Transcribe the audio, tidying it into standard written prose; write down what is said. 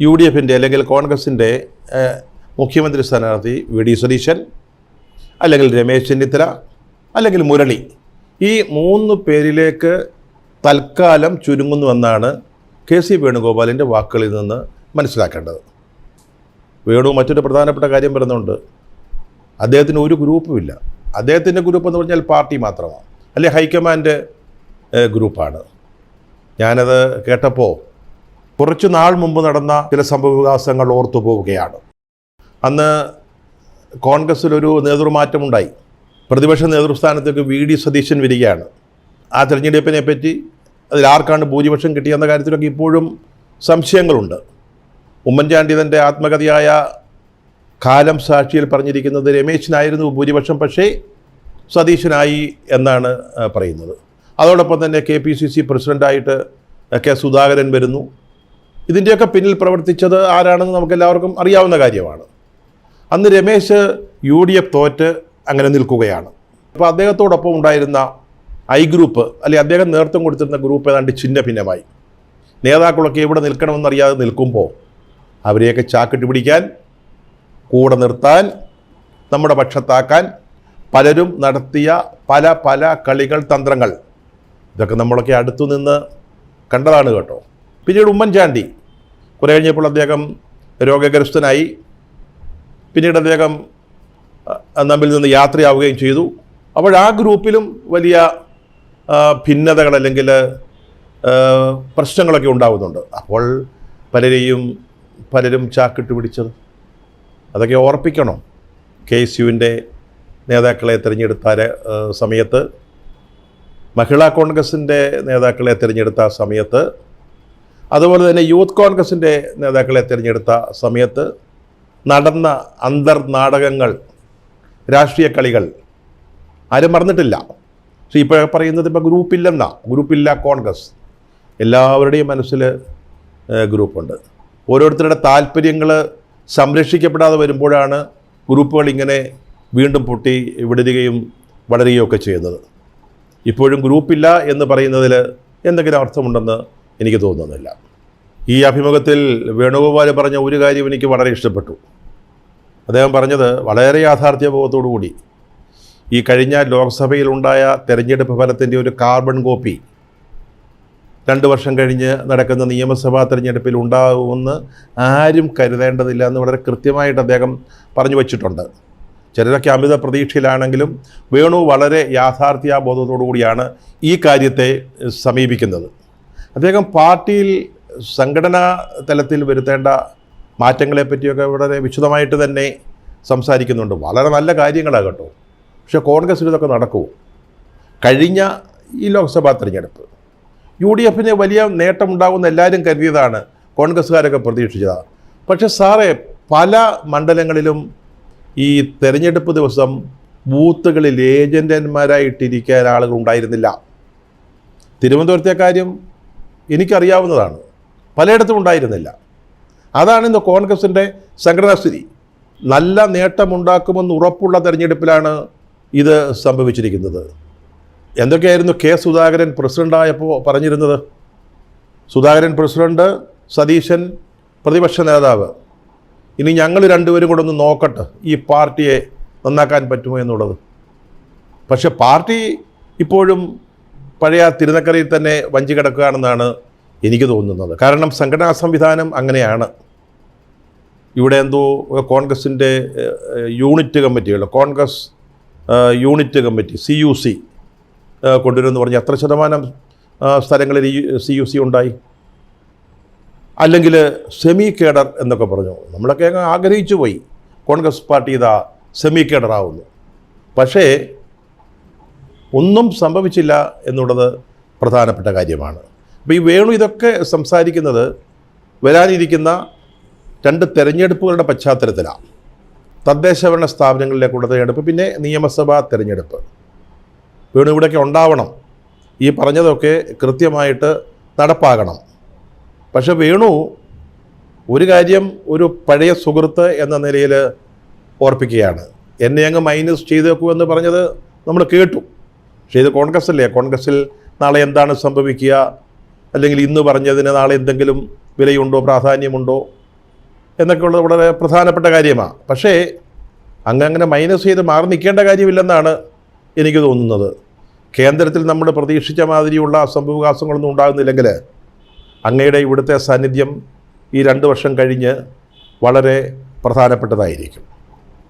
UDFിൻ്റെ അല്ലെങ്കിൽ കോൺഗ്രസിൻ്റെ മുഖ്യമന്ത്രി സ്ഥാനാർത്ഥി വി.ഡി. സതീശൻ, അല്ലെങ്കിൽ രമേശ് ചെന്നിത്തല, അല്ലെങ്കിൽ മുരളി, ഈ 3 പേരിലേക്ക് തൽക്കാലം ചുരുങ്ങുന്നുവെന്നാണ് കെ.സി. വേണുഗോപാലിൻ്റെ വാക്കുകളിൽ നിന്ന് മനസ്സിലാക്കേണ്ടത്. വേണു മറ്റൊരു പ്രധാനപ്പെട്ട കാര്യം പറയുന്നുണ്ട്. അദ്ദേഹത്തിന് ഒരു ഗ്രൂപ്പുമില്ല. അദ്ദേഹത്തിൻ്റെ ഗ്രൂപ്പ് എന്ന് പറഞ്ഞാൽ പാർട്ടി മാത്രമാണ്, അല്ലെ ഹൈക്കമാൻഡ് ഗ്രൂപ്പാണ്. ഞാനത് കേട്ടപ്പോൾ കുറച്ച് നാൾ മുമ്പ് നടന്ന ചില സംഭവവികാസങ്ങൾ ഓർത്തു പോവുകയാണ്. അന്ന് കോൺഗ്രസ്സിലൊരു നേതൃമാറ്റമുണ്ടായി. പ്രതിപക്ഷ നേതൃസ്ഥാനത്തേക്ക് വി.ഡി. സതീശൻ വരികയാണ്. ആ തെരഞ്ഞെടുപ്പിനെ പറ്റി അതിലാർക്കാണ് ഭൂരിപക്ഷം കിട്ടിയെന്ന കാര്യത്തിലൊക്കെ ഇപ്പോഴും സംശയങ്ങളുണ്ട്. ഉമ്മൻചാണ്ടി തൻ്റെ ആത്മകഥയായ കാലം സാക്ഷിയിൽ പറഞ്ഞിരിക്കുന്നത് രമേശിനായിരുന്നു ഭൂരിപക്ഷം, പക്ഷേ സതീശനായി എന്നാണ് പറയുന്നത്. അതോടൊപ്പം തന്നെ KPCC പ്രസിഡൻ്റായിട്ട് കെ സുധാകരൻ വരുന്നു. ഇതിൻ്റെയൊക്കെ പിന്നിൽ പ്രവർത്തിച്ചത് ആരാണെന്ന് നമുക്കെല്ലാവർക്കും അറിയാവുന്ന കാര്യമാണ്. അന്ന് രമേശ് UDF തോറ്റ് അങ്ങനെ നിൽക്കുകയാണ്. അപ്പോൾ അദ്ദേഹത്തോടൊപ്പം ഉണ്ടായിരുന്ന ഐ ഗ്രൂപ്പ്, അല്ലെങ്കിൽ അദ്ദേഹം നേതൃത്വം കൊടുത്തിരുന്ന ഗ്രൂപ്പ് ഏതാണ്ട് ചിഹ്ന ഭിന്നമായി. നേതാക്കളൊക്കെ എവിടെ നിൽക്കണമെന്നറിയാതെ നിൽക്കുമ്പോൾ അവരെയൊക്കെ ചാക്കിട്ട് പിടിക്കാൻ, കൂടെ നിർത്താൻ, നമ്മുടെ പക്ഷത്താക്കാൻ പലരും നടത്തിയ പല കളികൾ, തന്ത്രങ്ങൾ, ഇതൊക്കെ നമ്മളൊക്കെ അടുത്തു നിന്ന് കണ്ടതാണ് കേട്ടോ. പിന്നീട് ഉമ്മൻചാണ്ടി കുറേ കഴിഞ്ഞപ്പോൾ അദ്ദേഹം രോഗഗ്രസ്തനായി. പിന്നീട് അദ്ദേഹം നമ്മിൽ നിന്ന് യാത്രയാവുകയും ചെയ്തു. അപ്പോൾ ആ ഗ്രൂപ്പിലും വലിയ ഭിന്നതകൾ അല്ലെങ്കിൽ പ്രശ്നങ്ങളൊക്കെ ഉണ്ടാകുന്നുണ്ട്. അപ്പോൾ പലരും ചാക്കിട്ട് പിടിച്ചത് അതൊക്കെ ഓർപ്പിക്കണം. KSUവിൻ്റെ നേതാക്കളെ തിരഞ്ഞെടുത്ത സമയത്ത്, മഹിളാ കോൺഗ്രസിൻ്റെ നേതാക്കളെ തിരഞ്ഞെടുത്ത സമയത്ത്, അതുപോലെ തന്നെ യൂത്ത് കോൺഗ്രസിൻ്റെ നേതാക്കളെ തിരഞ്ഞെടുത്ത സമയത്ത് നടന്ന അന്തർനാടകങ്ങൾ, രാഷ്ട്രീയ കളികൾ ആരും മറന്നിട്ടില്ല. പക്ഷേ ഇപ്പോൾ പറയുന്നത് ഇപ്പോൾ ഗ്രൂപ്പില്ല കോൺഗ്രസ്. എല്ലാവരുടെയും മനസ്സിൽ ഗ്രൂപ്പുണ്ട്. ഓരോരുത്തരുടെ താല്പര്യങ്ങൾ സംരക്ഷിക്കപ്പെടാതെ വരുമ്പോഴാണ് ഗ്രൂപ്പുകൾ ഇങ്ങനെ വീണ്ടും പൊട്ടി വിടരുകയും വളരുകയും ഒക്കെ ചെയ്യുന്നത്. ഇപ്പോഴും ഗ്രൂപ്പില്ല എന്ന് പറയുന്നതിൽ എന്തെങ്കിലും അർത്ഥമുണ്ടെന്ന് എനിക്ക് തോന്നുന്നില്ല. ഈ അഭിമുഖത്തിൽ വേണുഗോപാൽ പറഞ്ഞ ഒരു കാര്യം എനിക്ക് വളരെ ഇഷ്ടപ്പെട്ടു. അദ്ദേഹം പറഞ്ഞത് വളരെ യാഥാർത്ഥ്യബോധത്തോടു കൂടി, ഈ കഴിഞ്ഞ ലോക്സഭയിലുണ്ടായ തെരഞ്ഞെടുപ്പ് ഫലത്തിൻ്റെ ഒരു കാർബൺ കോപ്പി 2 വർഷം കഴിഞ്ഞ് നടക്കുന്ന നിയമസഭാ തെരഞ്ഞെടുപ്പിൽ ഉണ്ടാകുമെന്ന് ആരും കരുതേണ്ടതില്ല എന്ന് വളരെ കൃത്യമായിട്ട് അദ്ദേഹം പറഞ്ഞു വച്ചിട്ടുണ്ട്. ചിലരൊക്കെ അമിത പ്രതീക്ഷയിലാണെങ്കിലും വേണു വളരെ യാഥാർത്ഥ്യബോധത്തോടു കൂടിയാണ് ഈ കാര്യത്തെ സമീപിക്കുന്നത്. അദ്ദേഹം പാർട്ടിയിൽ സംഘടനാ തലത്തിൽ വരുത്തേണ്ട മാറ്റങ്ങളെ പറ്റിയൊക്കെ വളരെ വിശദമായിട്ട് തന്നെ സംസാരിക്കുന്നുണ്ട്. വളരെ നല്ല കാര്യങ്ങളാണ് കേട്ടോ. പക്ഷേ കോൺഗ്രസ്സിൽ ഇതൊക്കെ നടക്കുമോ? കഴിഞ്ഞ ഈ ലോക്സഭാ തെരഞ്ഞെടുപ്പ് UDFിന് വലിയ നേട്ടമുണ്ടാകുമെന്ന് എല്ലാവരും കരുതിയതാണ്, കോൺഗ്രസ്സുകാരൊക്കെ പ്രതീക്ഷിച്ചതാണ്. പക്ഷേ സാറേ, പല മണ്ഡലങ്ങളിലും ഈ തെരഞ്ഞെടുപ്പ് ദിവസം ബൂത്തുകളിൽ ഏജന്റന്മാരായിട്ടിരിക്കാൻ ആളുകൾ ഉണ്ടായിരുന്നില്ല. തിരുവനന്തപുരത്തെ കാര്യം എനിക്കറിയാവുന്നതാണ്, പലയിടത്തും ഉണ്ടായിരുന്നില്ല. അതാണ് ഇന്ന് കോൺഗ്രസിൻ്റെ സംഘടനാസ്ഥിതി. നല്ല നേട്ടമുണ്ടാക്കുമെന്ന് ഉറപ്പുള്ള തെരഞ്ഞെടുപ്പിലാണ് ഇത് സംഭവിച്ചിരിക്കുന്നത്. എന്തൊക്കെയായിരുന്നു കെ സുധാകരൻ പ്രസിഡൻ്റായപ്പോൾ പറഞ്ഞിരുന്നത്? സുധാകരൻ പ്രസിഡന്റ്, സതീശൻ പ്രതിപക്ഷ നേതാവ്. ഇനി ഞങ്ങൾ രണ്ടുപേരും കൂടെ ഒന്ന് നോക്കട്ടെ ഈ പാർട്ടിയെ നന്നാക്കാൻ പറ്റുമോ എന്നുള്ളത്. പക്ഷെ പാർട്ടി ഇപ്പോഴും പഴയ തിരുനക്കരയിൽ തന്നെ വഞ്ചി കിടക്കുകയാണെന്നാണ് എനിക്ക് തോന്നുന്നത്. കാരണം സംഘടനാ സംവിധാനം അങ്ങനെയാണ്. ഇവിടെ എന്തോ കോൺഗ്രസിൻ്റെ യൂണിറ്റ് കമ്മിറ്റികൾ, കോൺഗ്രസ് യൂണിറ്റ് കമ്മിറ്റി CUC കൊണ്ടുവരുമെന്ന് പറഞ്ഞ് എത്ര ശതമാനം സ്ഥലങ്ങളിൽ CUC ഉണ്ടായി? അല്ലെങ്കിൽ സെമി കേഡർ എന്നൊക്കെ പറഞ്ഞു. നമ്മളൊക്കെ അങ്ങ് ആഗ്രഹിച്ചു പോയി കോൺഗ്രസ് പാർട്ടി ഇതാ സെമി കേഡറാവുന്നു. പക്ഷേ ഒന്നും സംഭവിച്ചില്ല എന്നുള്ളത് പ്രധാനപ്പെട്ട കാര്യമാണ്. അപ്പോൾ ഈ വേണു ഇതൊക്കെ സംസാരിക്കുന്നത് വരാനിരിക്കുന്ന 2 തെരഞ്ഞെടുപ്പുകളുടെ പശ്ചാത്തലത്തിലാണ്. തദ്ദേശഭരണ സ്ഥാപനങ്ങളിലേക്കുള്ള തിരഞ്ഞെടുപ്പ്, പിന്നെ നിയമസഭാ തിരഞ്ഞെടുപ്പ്. വേണു ഇവിടെയൊക്കെ ഉണ്ടാവണം. ഈ പറഞ്ഞതൊക്കെ കൃത്യമായിട്ട് നടപ്പാകണം. പക്ഷെ വേണു ഒരു കാര്യം ഒരു പഴയ സുഹൃത്ത് എന്ന നിലയിൽ ഓർപ്പിക്കുകയാണ്. എന്നെ അങ്ങ് മൈനസ് ചെയ്തേക്കൂ എന്ന് പറഞ്ഞത് നമ്മൾ കേട്ടു. പക്ഷേ ഇത് കോൺഗ്രസ്സല്ലേ? കോൺഗ്രസ്സിൽ നാളെ എന്താണ് സംഭവിക്കുക, അല്ലെങ്കിൽ ഇന്ന് പറഞ്ഞതിന് നാളെ എന്തെങ്കിലും വിലയുണ്ടോ, പ്രാധാന്യമുണ്ടോ? എന്നൊക്കെ ഉള്ളത് വളരെ പ്രധാനപ്പെട്ട കാര്യമാണ്. പക്ഷേ അങ്ങനെ മൈനസ് ചെയ്ത് മാറി നിൽക്കേണ്ട കാര്യമില്ലെന്നാണ് എനിക്ക് തോന്നുന്നത്. കേന്ദ്രത്തിൽ നമ്മൾ പ്രതീക്ഷിച്ച മാതിരിയുള്ള സംഭവവികാസങ്ങളൊന്നും ഉണ്ടാകുന്നില്ലെങ്കിൽ അങ്ങയുടെ ഇവിടുത്തെ സാന്നിധ്യം ഈ 2 വർഷം കഴിഞ്ഞ് വളരെ പ്രധാനപ്പെട്ടതായിരിക്കും.